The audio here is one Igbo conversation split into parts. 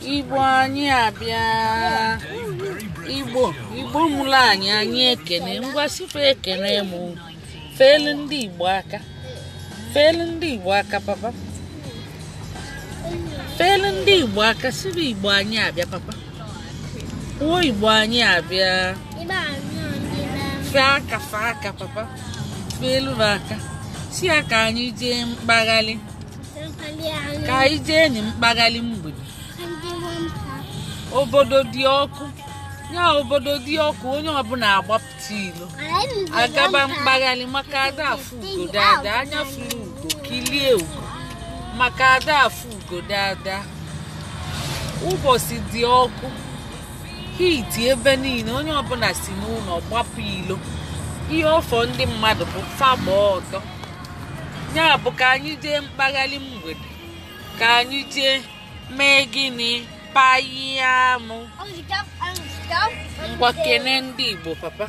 Igbo anyị abịa. Igbo mụrụ anyị ekene ngwa sife ekene mụ. Feelu ndị Igbo aka. Feelu ndị Igbo aka papa. Feelu ndị Igbo aka sife Igbo anyị abịa papa. Wo Igbo anyị abịa. Fe aka papa. Feelu aka. Si aka anyị jee mkpaghali. Ka anyị jee ni mkpaghali mgbede. Obodo dị ọkụ. Ya obodo dị ọkụ onye ọbụla agbapụta ilo. Agaba mkpaghali maka ada afụ ugo dada anya furu ugo kilie ugo. Maka ada afụ ugo dada. Ụbọchị dị ọkụ. Heat ebe niile onye ọbụla si n'ụlọ gbapụ ilo. Ihe ọfọ ndị mmadụ bụ fagba ọtọ. Ya bụ ka anyị jee mkpaghali mgbede. Ka anyị jee mee gịnị? Payamụ. Ngwa kene ndị Igbo papa.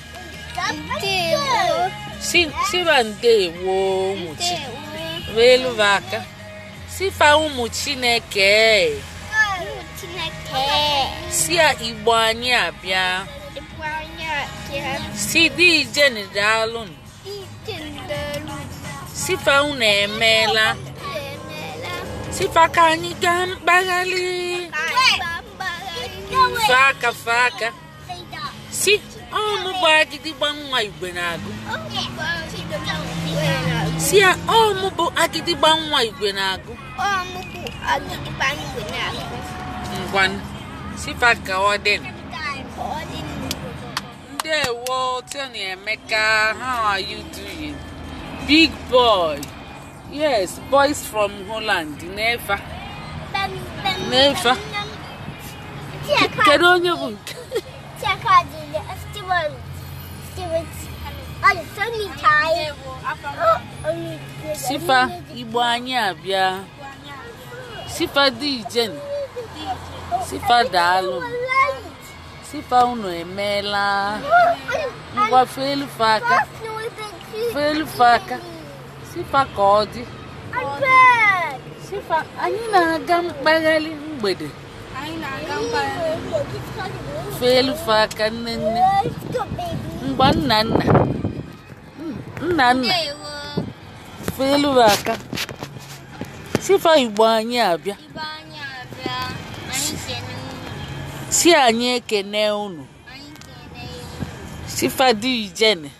Siba ndewo ụmụchi. Weelu aka. Sifa ụmụ Chineke. Si a Igbo anyị abịa. Si dị ijeni daalụ. Sifa unu emeela. Sifa ka anyị gaa mkpaghali. Faka. Si ọmụ bụ agịdịgba nwa Igwe na-agụ. Si ọmụ bụ agịdịgba nwa Igwe na-agụ. Ngwan. Sifa ka ọ dị. Ndewo Tony Emeka, how are you doing? Big boy. Yes, boys from Holland. Never. Kedu onye bụ nke? Sifa Igbo anyị abịa. Sifa dị ijeni. Sifa daalụ. Sifa unu emeela. Ngwa feelu aka. Feelu aka. Sifa ka ọ dị. Sifa anyị na-aga mkpaghali mgbede. Feelu aka nne. Ngwa nna. Feelu aka. Sifa Igbo anyị abịa. Si anyị ekene unu. Sifa dị ijene.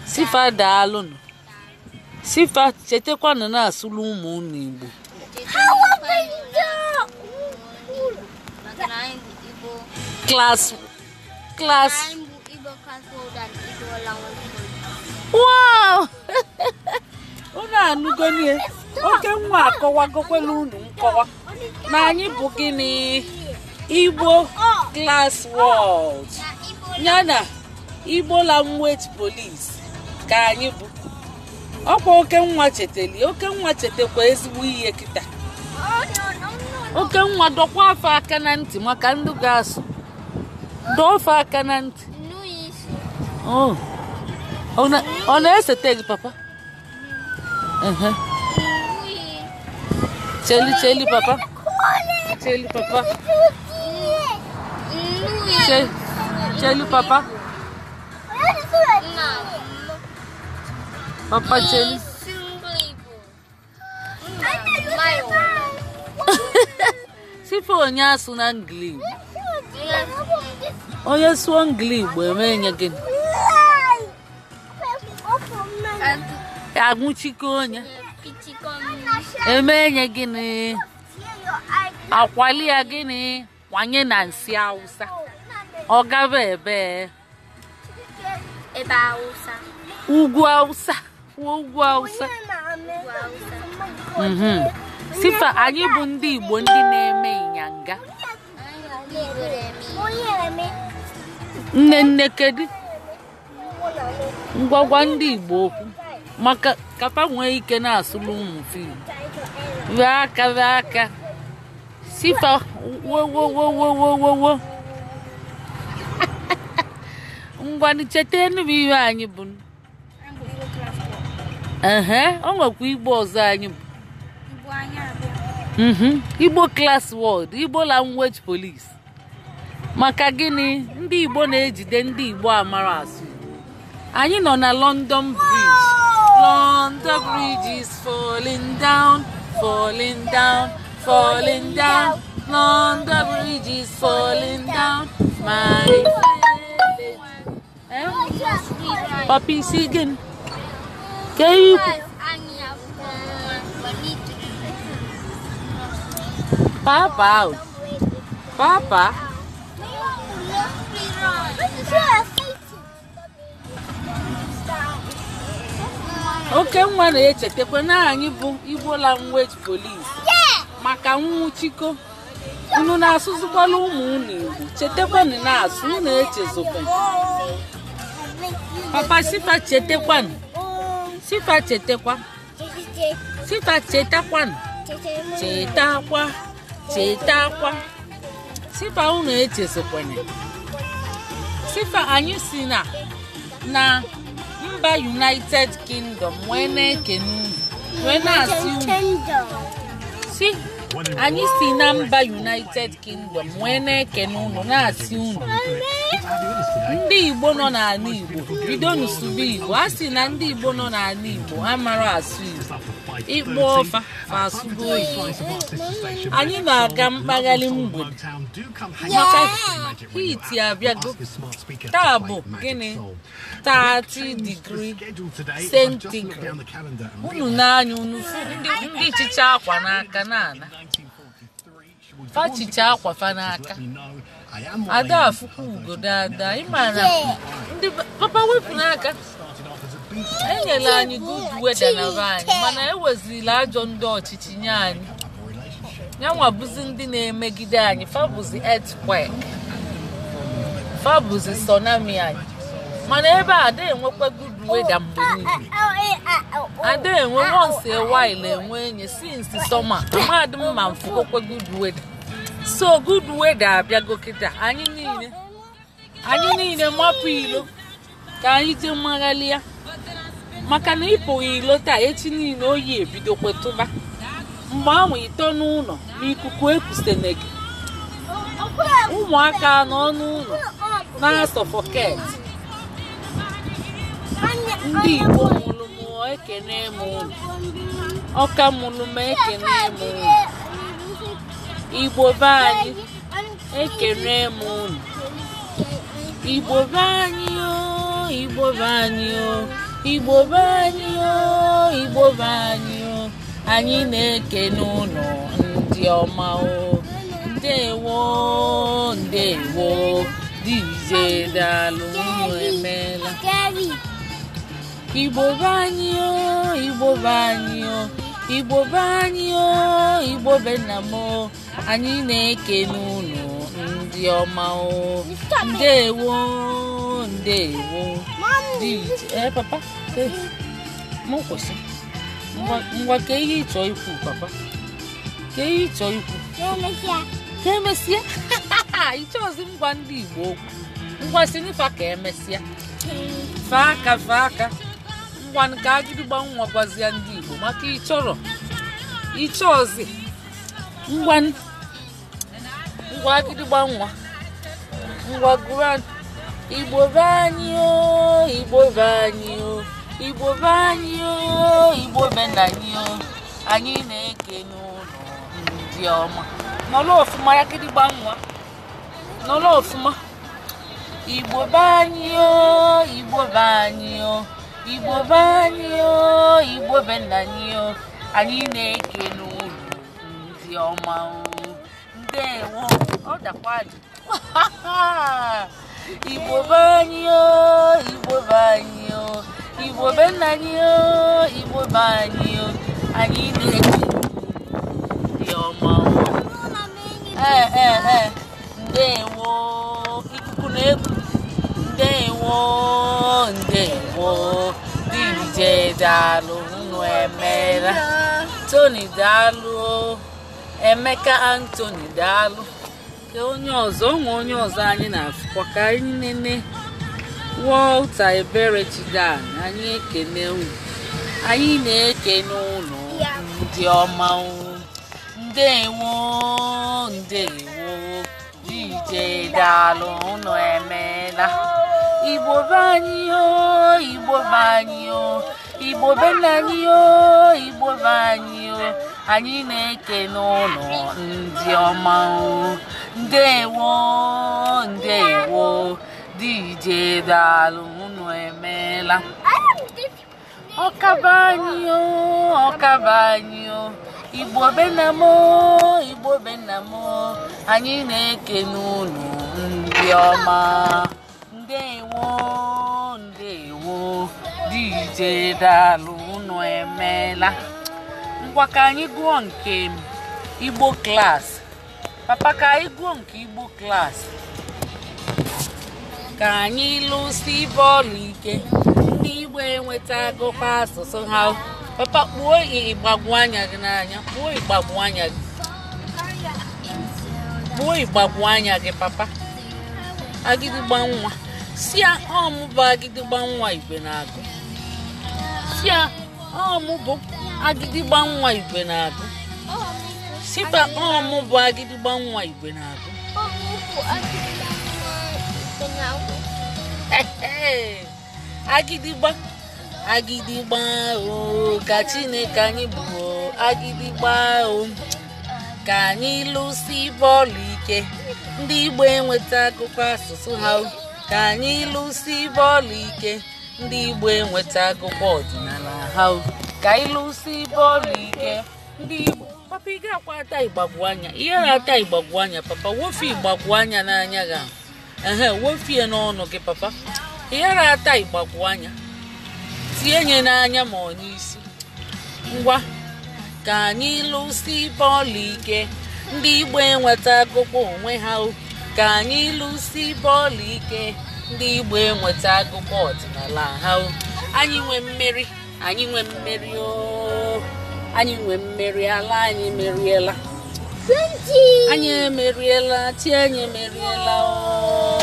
Sifa daalụnụ. Sifa chetekwanụ na-asụlụ ụmụ unu Igbo. Class. Wow! Unu anụgo nie. Oke nwa akọwagokwelu unu nkọwa. Na anyị bụ gịnị? Igbo Class World. Yana Igbo Language Police. Ka anyị bụ. Ọkwa oke nwa cheteli. Oke nwa chetekwa ezigbo ihe kịta. Oke nwa dọkwa afọ aka na ntị maka ndị ga-asụ. Dọọ afọ aka na ntị. Oh. Ọ na-esete gị papa? Cheli papa. Cheli papa. Cheli papa. Papa cheli. Sifa onye asụ na ngili. Onye sụọ ngili Igbo eme nye gịnị? Agwụchiko onye. Eme nye gịnị? Akwali ya gịnị? Kwanye na nsị Hausa. Ọ gaba ebe? Ebe Hausa. Ugwu Hausa. Ugwu Hausa. Sifa anyị bụ ndị Igbo ndị na-eme ịnyanga. Nne kedu? Ngwagwa ndị Igbo okwu. Maka kapa nwee ike na-asụlụ ụmụ fii. Vee aka. Sifa wo. ngwani chetenu biwe anyị bụ o nwekwa Igbo ọzọ anyị bụ Igbo class word, Igbo language police. Maka gịnị ndị Igbo na-ejide ndị Igbo amara asụ. Anyị nọ na London Bridge. London Bridge is falling down, falling down, falling down. London Bridge is falling down, my friend. Papi, see again. Can you? Papa. Papa. Okay, nwa na-echetekwa na anyị bụ Igbo language police. Maka nwụchiko. Unu na-asụzụkwala ụmụ unu Igbo. Chetekwanụ na-asụ, unu na-echezokwa. Papa sifa chetekwanụ. Sifa chetekwa. Sifa chetakwanụ. Chetakwa. Chetakwa. Sifa unu echezokwana. Sifa anyị si na mba United Kingdom wene kenu wena asi si anyị si na mba United Kingdom wene kenu no na asi unu ndị Igbo nọ n'ala Igbo bido n'usubu Igbo asị na ndị Igbo nọ n'ala Igbo amara asụ Igbo Igbo ọfa fa asụgo Igbo anyị na-aga mkpagharị mgbede maka hiti abịago taa bụ gịnị 30 degree centigrade unu n'anya unu ndị chicha akwa n'aka n'ala fa chicha akwa fa n'aka ada afụkwa ugodo ada ịmara ndị papa wepụ n'aka enyela anyị good weather na be anyị mana ewezirila ajọ ndị ọchịchị nye anyị yanwa bụzi ndị na-emegide anyị fa bụzi earthquake fa bụzi tsunami anyị mana ebe a ada enwekwa good weather mgbe niile ada enwe once a while enwe enye since summer amadị mma mfụkwa good weather so good weather abịago kịta anyị niile mapụ ilo ka anyị jee mmaghalị ya maka na ịpụghị ilo taa echi niile oyi ebidokwa tụba mgbe ahụ ito n'ụlọ n'ikuku ekwusenegi ụmụaka nọ n'ụlọ na-asọfọket ndị Igbo mụrụ m ekene m unu ọka mụrụ m ekene m unu Igbo be anyị ekene m unu Igbo be anyị o Igbo be anyị o Igbo be anyị o Igbo be anyị o anyị na-ekene unu ndị ọma o ndewo ndewo dije dalụ unu emela Igbo be anyị o Igbo be anyị o Igbo be anyị o Igbo be nna m o anyị na-ekene unu ndị ọma o ndewo ndewo dije papa mo kwụsị ngwa ka ihe ịchọ ikwu papa ka ihe ịchọ ikwu ka emesịa ịchọzi ngwa ndị Igbo okwu ngwa si n'ifa ka emesịa fa aka ngwa nke agịdịgba nwa gwazia ndị Igbo maka ịchọzi ngwa agịdịgba nwa ngwa gụrụ Igbo be anyị o Igbo be anyị o Igbo be anyị o Igbo be nna anyị o anyị na-ekene unu ndị ọma nọrọ ọfụma ya gịdịgba nwa nọrọ ọfụma Igbo be anyị o Igbo be anyị o Igbo be anyị o Igbo be nna anyị o anyị na-ekene unu ndị ọma o ndewo ọ dakwadị Igbo be anyị o Igbo be anyị o Igbo be nna anyị o Igbo be anyị o anyị na-ekene ndị ọma o ndewo ikuku na-eku ndewo ndewo dije dalụ unu emela Tony dalụ Emeka Anthony dalụ onye ọzọ anyị na-afụkwa ka anyị nene Walter Eberechidan, anyị ekene unu. Anyị na-ekene unu ndị ọma unu. Ndewo, ndewo. DJ daalụ unu emeela. Igbo be anyị o, Igbo be anyị o. Igbo be anyị o, Igbo be anyị o. Anyị na-ekene unu ndị ọma unu. Ndewo, ndewo. DJ daalụ unu emeela. Ọkaba anyị o, ọkaba anyị o. Igbo be nna m o, Igbo be nna m o. Anyị na-ekene unu ndị ọma. Ndewo, ndewo. DJ daalụ unu emeela. Ngwa ka anyị gụọ nke Igbo class. Papa ka anyị gụọ nke Igbo class. Ka anyị lụsi bọọlụ ike. Ndị Igbo enweta agụkọ asụsụ ha. Papa kpuo ịgbagbu anya gị n'anya. Kpuo ịgbagbu anya gị. Kpuo ịgbagbu anya gị papa. Agịdịgba nwa. Si ya ọmụ bụ agịdịgba nwa Igwe na-agụ. Si ya ọmụ bụ agịdịgba nwa Igwe na-agụ. Sipa ọmụ bụ agịdịgba nwa Igwe na-agụ. Agịdịgba. Agịdịgba o, ka Chineke anyị bụ agịdịgba o. Ka anyị lụsi bọọlụ ike. Ndị Igbo enweta akụkọ asụsụ ha. Ka anyị lụsi bọọlụ ike. Ndị Igbo enweta akụkọ ọdịnala ha. Ka anyị lụsi bọọlụ ike. Ndị Igbo. Papa ị ga-akwa ata ịgbagbu anya. Ihe na-ata ịgbagbu anya papa. Wofi ịgbagbu anya n'anya gị. Wofie n'ọnụ gị papa. Ihe na-ata ịgbagbu anya. Tinye n'anya ma ọ n'isi. Ngwa ka anyị lụsi bọọlụ ike. Ndị Igbo enweta akụkọ onwe ha. Ka anyị lụsi bọọlụ ike. Ndị Igbo enweta akụkọ ọdịnala ha. Anyị nwe mmeri. Anyị nwe mmeri o. Anyị nwe mmeri. Ala anyị meriela. Anyị emeriela. Chi anyị emeriela o.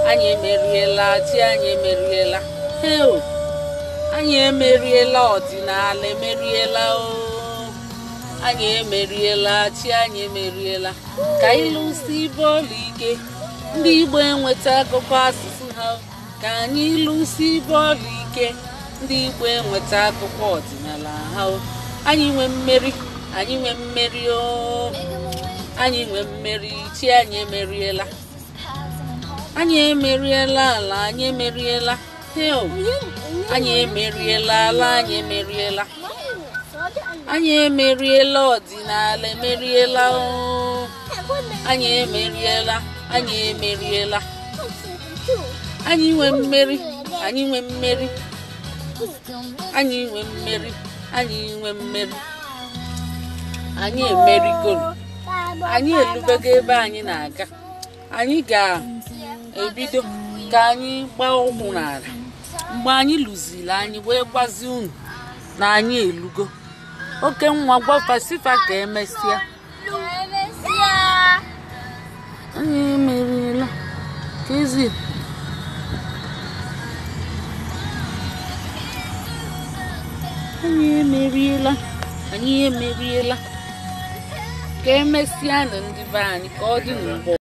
Anyị emeriela. Chi anyị emeriela. Anyị emeriela ọdịnala emeriela o. Anyị emeriela. Chi anyị emeriela. Ka anyị lụsi bọọlụ ike. Ndị Igbo enweta akụkọ asụsụ ha. Ka anyị lụsi bọọlụ ike. Ndị Igbo enweta akụkọ ọdịnala ha. Anyị nwe mmeri. Anyị nwe mmeri o. Anyị nwe mmeri. Chi anyị emeriela. Anyị emeriela. Ala anyị emeriela. Anyị emeriela. Ala anyị emeriela. Anyị emeriela ọdịnala emeriela o. Anyị emeriela. Anyị emeriela. Anyị nwe mmeri. Anyị nwe mmeri. Anyị nwe mmeri. Anyị nwe mmeri. Anyị emerigoro. Anyị elubego ebe anyị na-aga. Anyị ga-ebido ka anyị gbaa ụkwụ n'ala. Mgbe anyị lụziri anyị wee gwazi unu na anyị elugo. Oke nwa gwafa sifa ka emesịa. Anyị emeriela. Kezi. Anyị emeriela. Anyị emeriela. Ka emesịa na ndị be anyị ka ọ dị n'ugbo.